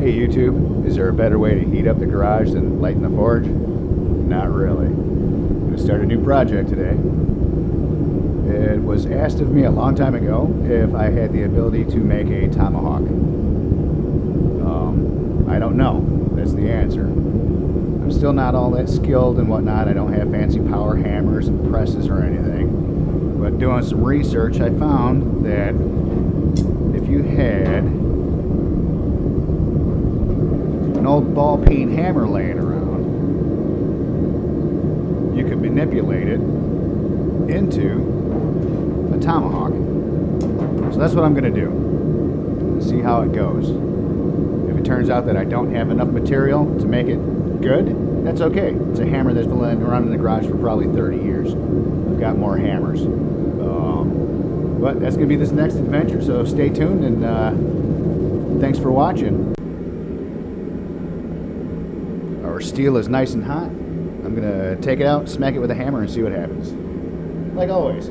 Hey YouTube, is there a better way to heat up the garage than lighting the forge? Not really. I'm going to start a new project today. It was asked of me a long time ago if I had the ability to make a tomahawk. I don't know. That's the answer. I'm still not all that skilled and whatnot. I don't have fancy power hammers and presses or anything. But doing some research, I found that if you had an old ball peen hammer laying around, you could manipulate it into a tomahawk. So that's what I'm going to do. See how it goes. If it turns out that I don't have enough material to make it good, that's okay. It's a hammer that's been around in the garage for probably 30 years. I've got more hammers. But that's going to be this next adventure, so stay tuned and thanks for watching. Our steel is nice and hot. I'm going to take it out, smack it with a hammer, and see what happens. Like always.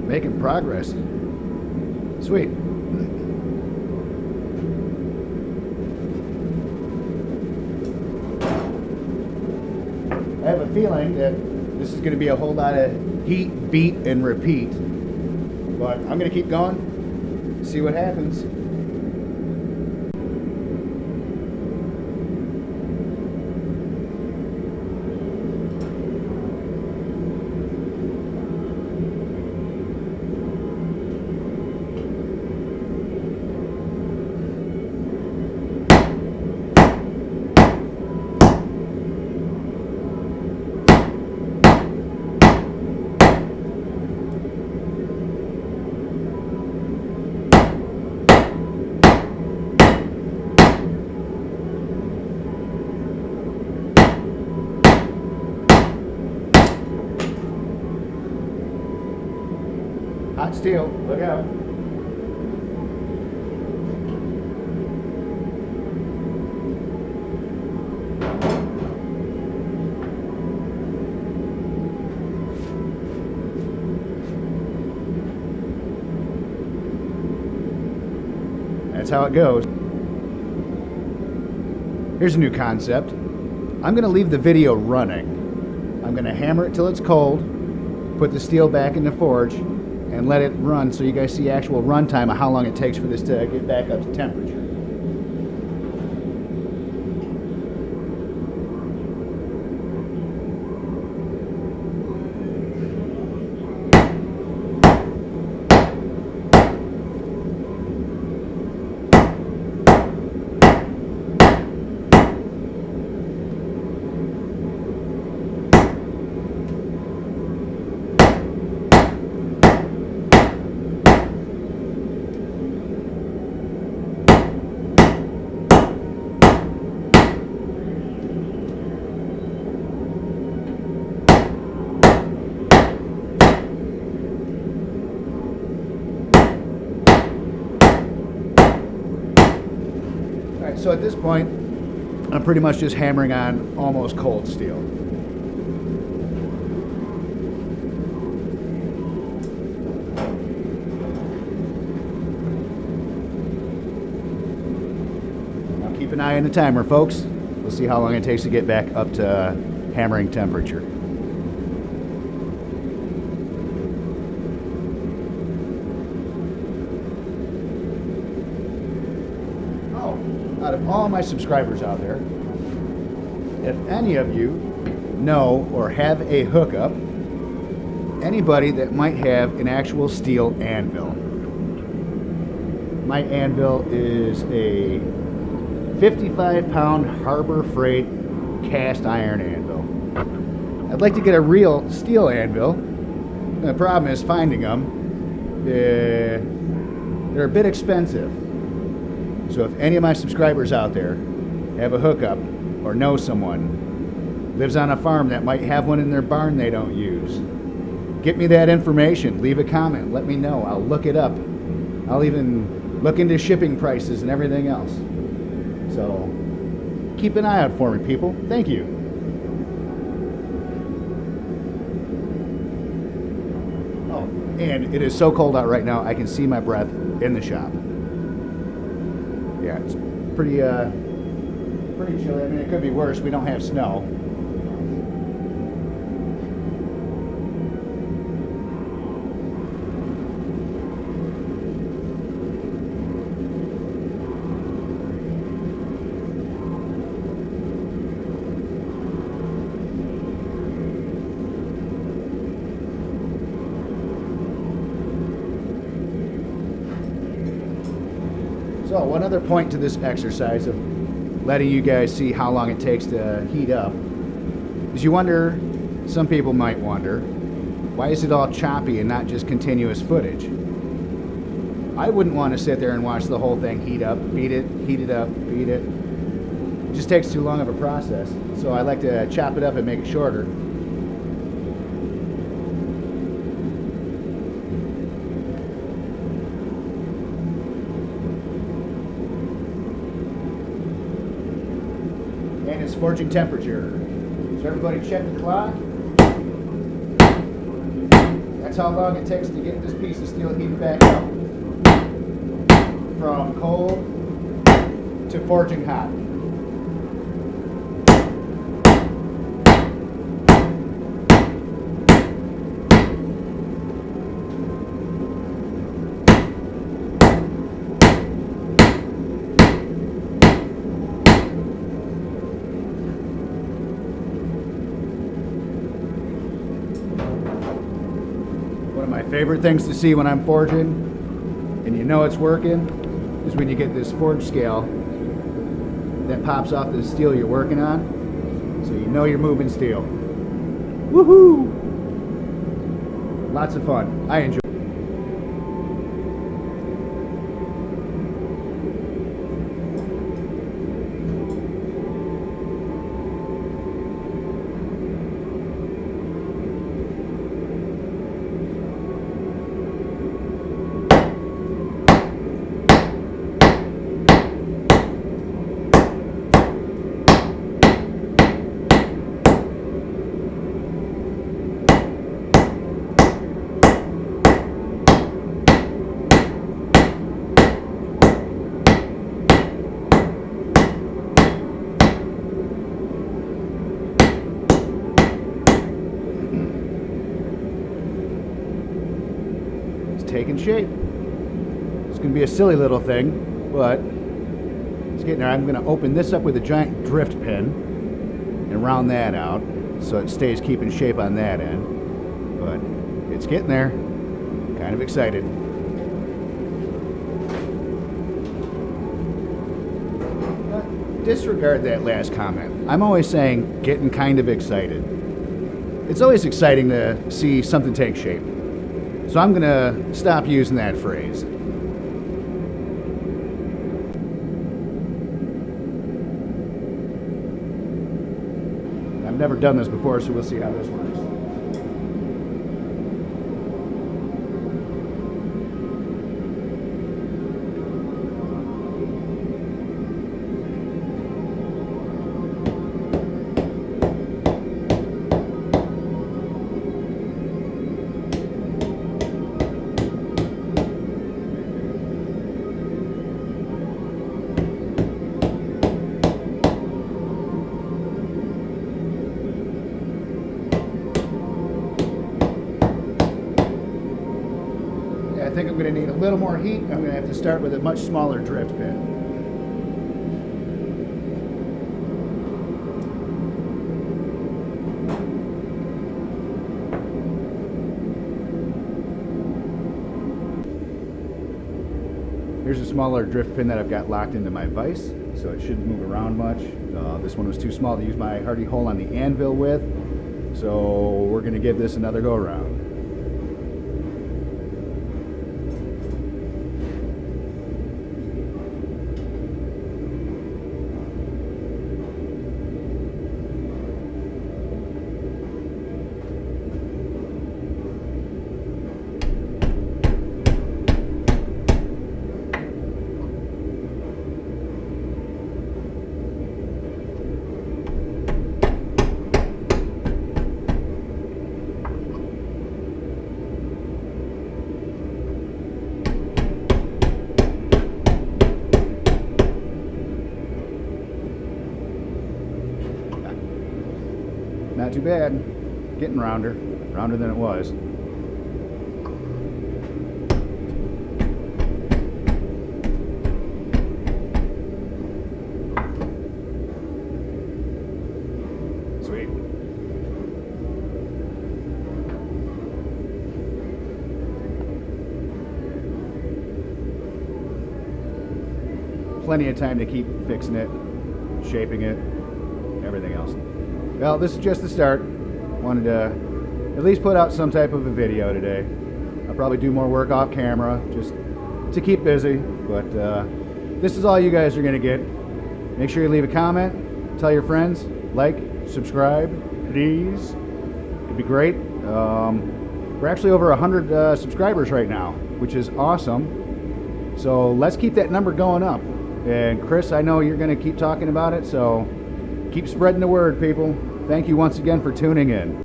Making progress. Sweet. I have a feeling that this is going to be a whole lot of heat, beat, and repeat. But I'm going to keep going, see what happens. Hot steel, look out. That's how it goes. Here's a new concept. I'm going to leave the video running. I'm going to hammer it till it's cold, put the steel back in the forge, and let it run so you guys see actual run time of how long it takes for this to get back up to temperature. So at this point, I'm pretty much just hammering on almost cold steel. Now keep an eye on the timer, folks. We'll see how long it takes to get back up to hammering temperature. Out of all my subscribers out there, if any of you know or have a hookup, anybody that might have an actual steel anvil. My anvil is a 55-pound Harbor Freight cast iron anvil. I'd like to get a real steel anvil. The problem is finding them. They're a bit expensive. So if any of my subscribers out there have a hookup or know someone lives on a farm that might have one in their barn they don't use, get me that information. Leave a comment. Let me know. I'll look it up. I'll even look into shipping prices and everything else. So keep an eye out for me, people. Thank you. Oh, and it is so cold out right now, I can see my breath in the shop. Yeah, it's pretty chilly. I mean, it could be worse. We don't have snow. So one other point to this exercise of letting you guys see how long it takes to heat up is you wonder, some people might wonder, why is it all choppy and not just continuous footage? I wouldn't want to sit there and watch the whole thing heat up, beat it, heat it up, beat it. It just takes too long of a process. So I like to chop it up and make it shorter. And its forging temperature. So everybody check the clock. That's how long it takes to get this piece of steel heated back up. From cold to forging hot. One of my favorite things to see when I'm forging, and you know it's working, is when you get this forge scale that pops off the steel you're working on, so you know you're moving steel. Woohoo! Lots of fun. I enjoy it. Taking shape. It's going to be a silly little thing, but it's getting there. I'm going to open this up with a giant drift pin and round that out so it stays keeping shape on that end. But it's getting there. Kind of excited. Disregard that last comment. I'm always saying getting kind of excited. It's always exciting to see something take shape. So I'm going to stop using that phrase. I've never done this before, so we'll see how this works. I think I'm going to need a little more heat. I'm going to have to start with a much smaller drift pin. Here's a smaller drift pin that I've got locked into my vise. so it shouldn't move around much. This one was too small to use my Hardy hole on the anvil with, so we're going to give this another go around. Not too bad. Getting rounder than it was. Sweet. Plenty of time to keep fixing it, shaping it, everything else. Well, this is just the start. Wanted to at least put out some type of a video today. I'll probably do more work off camera just to keep busy, but this is all you guys are going to get. Make sure you leave a comment, tell your friends, like, subscribe, please. It'd be great. We're actually over 100 subscribers right now, which is awesome. So let's keep that number going up. And Chris, I know you're going to keep talking about it, so keep spreading the word, people. Thank you once again for tuning in.